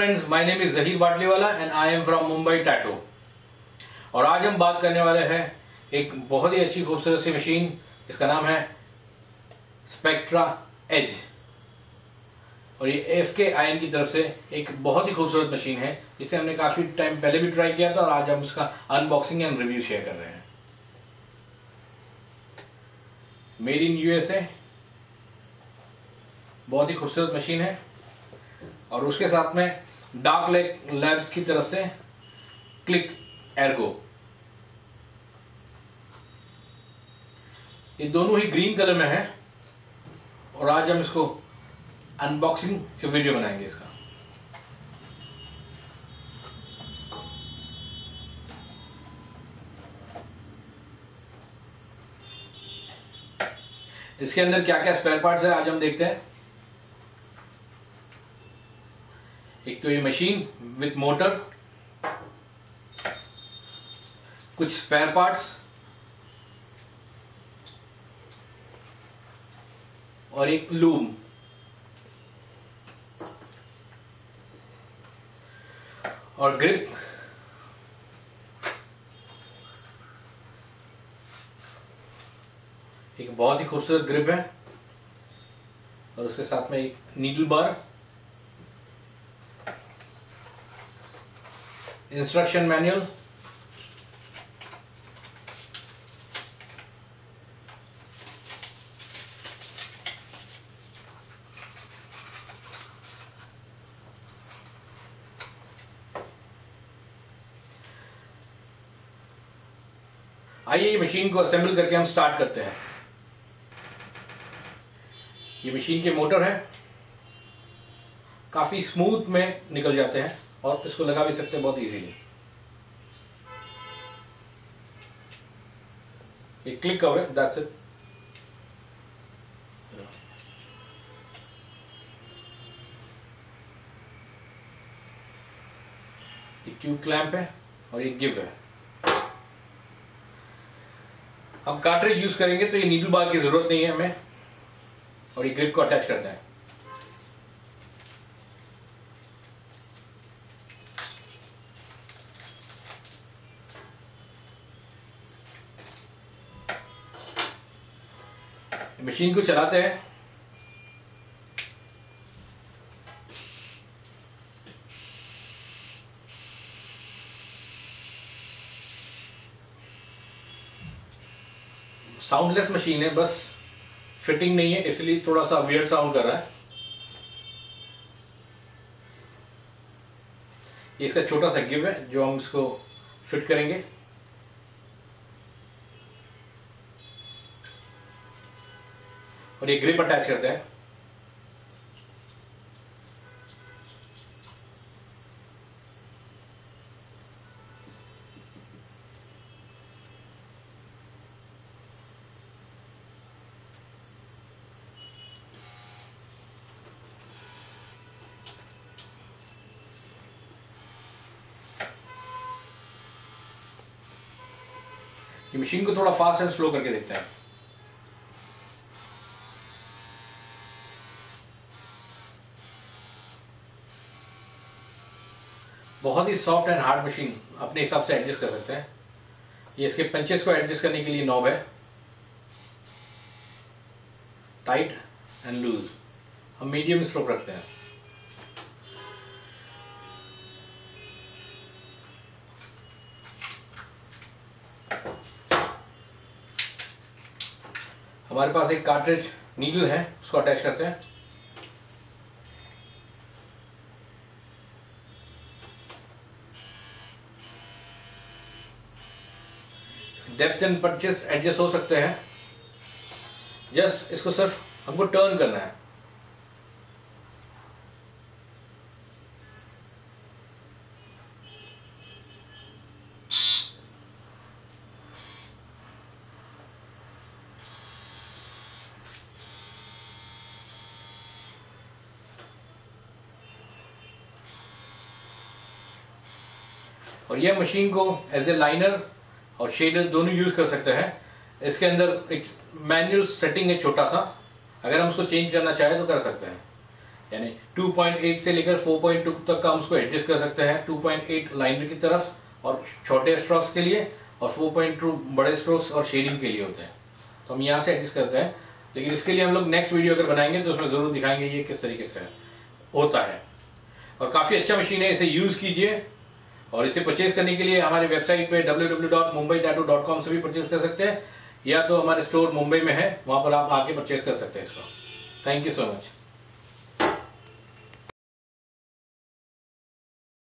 Friends, my name is Zaheer Batliwala and I am from Mumbai tattoo. और आज हम बात करने वाले हैं एक बहुत ही अच्छी खूबसूरत सी मशीन। इसका नाम है स्पेक्ट्रा एज और ये FK आयन की तरफ से एक बहुत ही खूबसूरत मशीन है जिसे हमने काफी टाइम पहले भी ट्राई किया था और आज हम उसका अनबॉक्सिंग एंड रिव्यू शेयर कर रहे हैं। मेड इन USA, बहुत ही खूबसूरत मशीन है। और उसके साथ में डार्क लेक लैब्स की तरफ से क्लिक एर्गो, ये दोनों ही ग्रीन कलर में है। और आज हम इसको अनबॉक्सिंग के वीडियो बनाएंगे इसका। इसके अंदर क्या क्या स्पेयर पार्ट्स है आज हम देखते हैं। एक तो ये मशीन विथ मोटर, कुछ स्पेयर पार्ट्स और एक लूम। और ग्रिप, एक बहुत ही खूबसूरत ग्रिप है। और उसके साथ में एक नीडल बार, इंस्ट्रक्शन मैनुअल, आइए ये मशीन को असेंबल करके हम स्टार्ट करते हैं। ये मशीन के मोटर है, काफी स्मूथ में निकल जाते हैं और इसको लगा भी सकते हैं बहुत इजीली। ये क्लिक का है, दैट्स इट। ये ट्यूब क्लैंप है और ये गिव है। हम कार्ट्रिज यूज करेंगे तो ये नीडल बार की जरूरत नहीं है हमें। और ये ग्रिप को अटैच करते हैं। मशीन को चलाते हैं। साउंडलेस मशीन है, बस फिटिंग नहीं है इसलिए थोड़ा सा वियर्ड साउंड कर रहा है। ये इसका छोटा सा गिव है जो हम इसको फिट करेंगे। और ये ग्रिप अटैच करते हैं। ये मशीन को थोड़ा फास्ट एंड स्लो करके देखते हैं। बहुत ही सॉफ्ट एंड हार्ड मशीन, अपने हिसाब से एडजस्ट कर सकते हैं। ये इसके पंचेस को एडजस्ट करने के लिए नॉब है, टाइट एंड लूज। हम मीडियम स्ट्रोक रखते हैं। हमारे पास एक कार्ट्रिज नीडल है, उसको अटैच करते हैं। डेप्थ एंड पंचेस एडजस्ट हो सकते हैं। जस्ट इसको सिर्फ हमको टर्न करना है। और यह मशीन को एज ए लाइनर और शेडर दोनों यूज कर सकते हैं। इसके अंदर एक मैनुअल सेटिंग है छोटा सा, अगर हम उसको चेंज करना चाहें तो कर सकते हैं। यानी 2.8 से लेकर 4.2 तक का हम उसको एडजस्ट कर सकते हैं। 2.8 लाइनर की तरफ और छोटे स्ट्रोक्स के लिए, और 4.2 बड़े स्ट्रोक्स और शेडिंग के लिए होते हैं। तो हम यहाँ से एडजस्ट करते हैं, लेकिन इसके लिए हम लोग नेक्स्ट वीडियो अगर बनाएंगे तो उसमें ज़रूर दिखाएंगे ये किस तरीके से होता है। और काफ़ी अच्छा मशीन है, इसे यूज़ कीजिए। और इसे परचेज करने के लिए हमारे वेबसाइट पे www.mumbaitattoo.com से भी परचेज कर सकते हैं, या तो हमारे स्टोर मुंबई में है, वहाँ पर आप आके परचेज कर सकते हैं इसको। Thank you so much.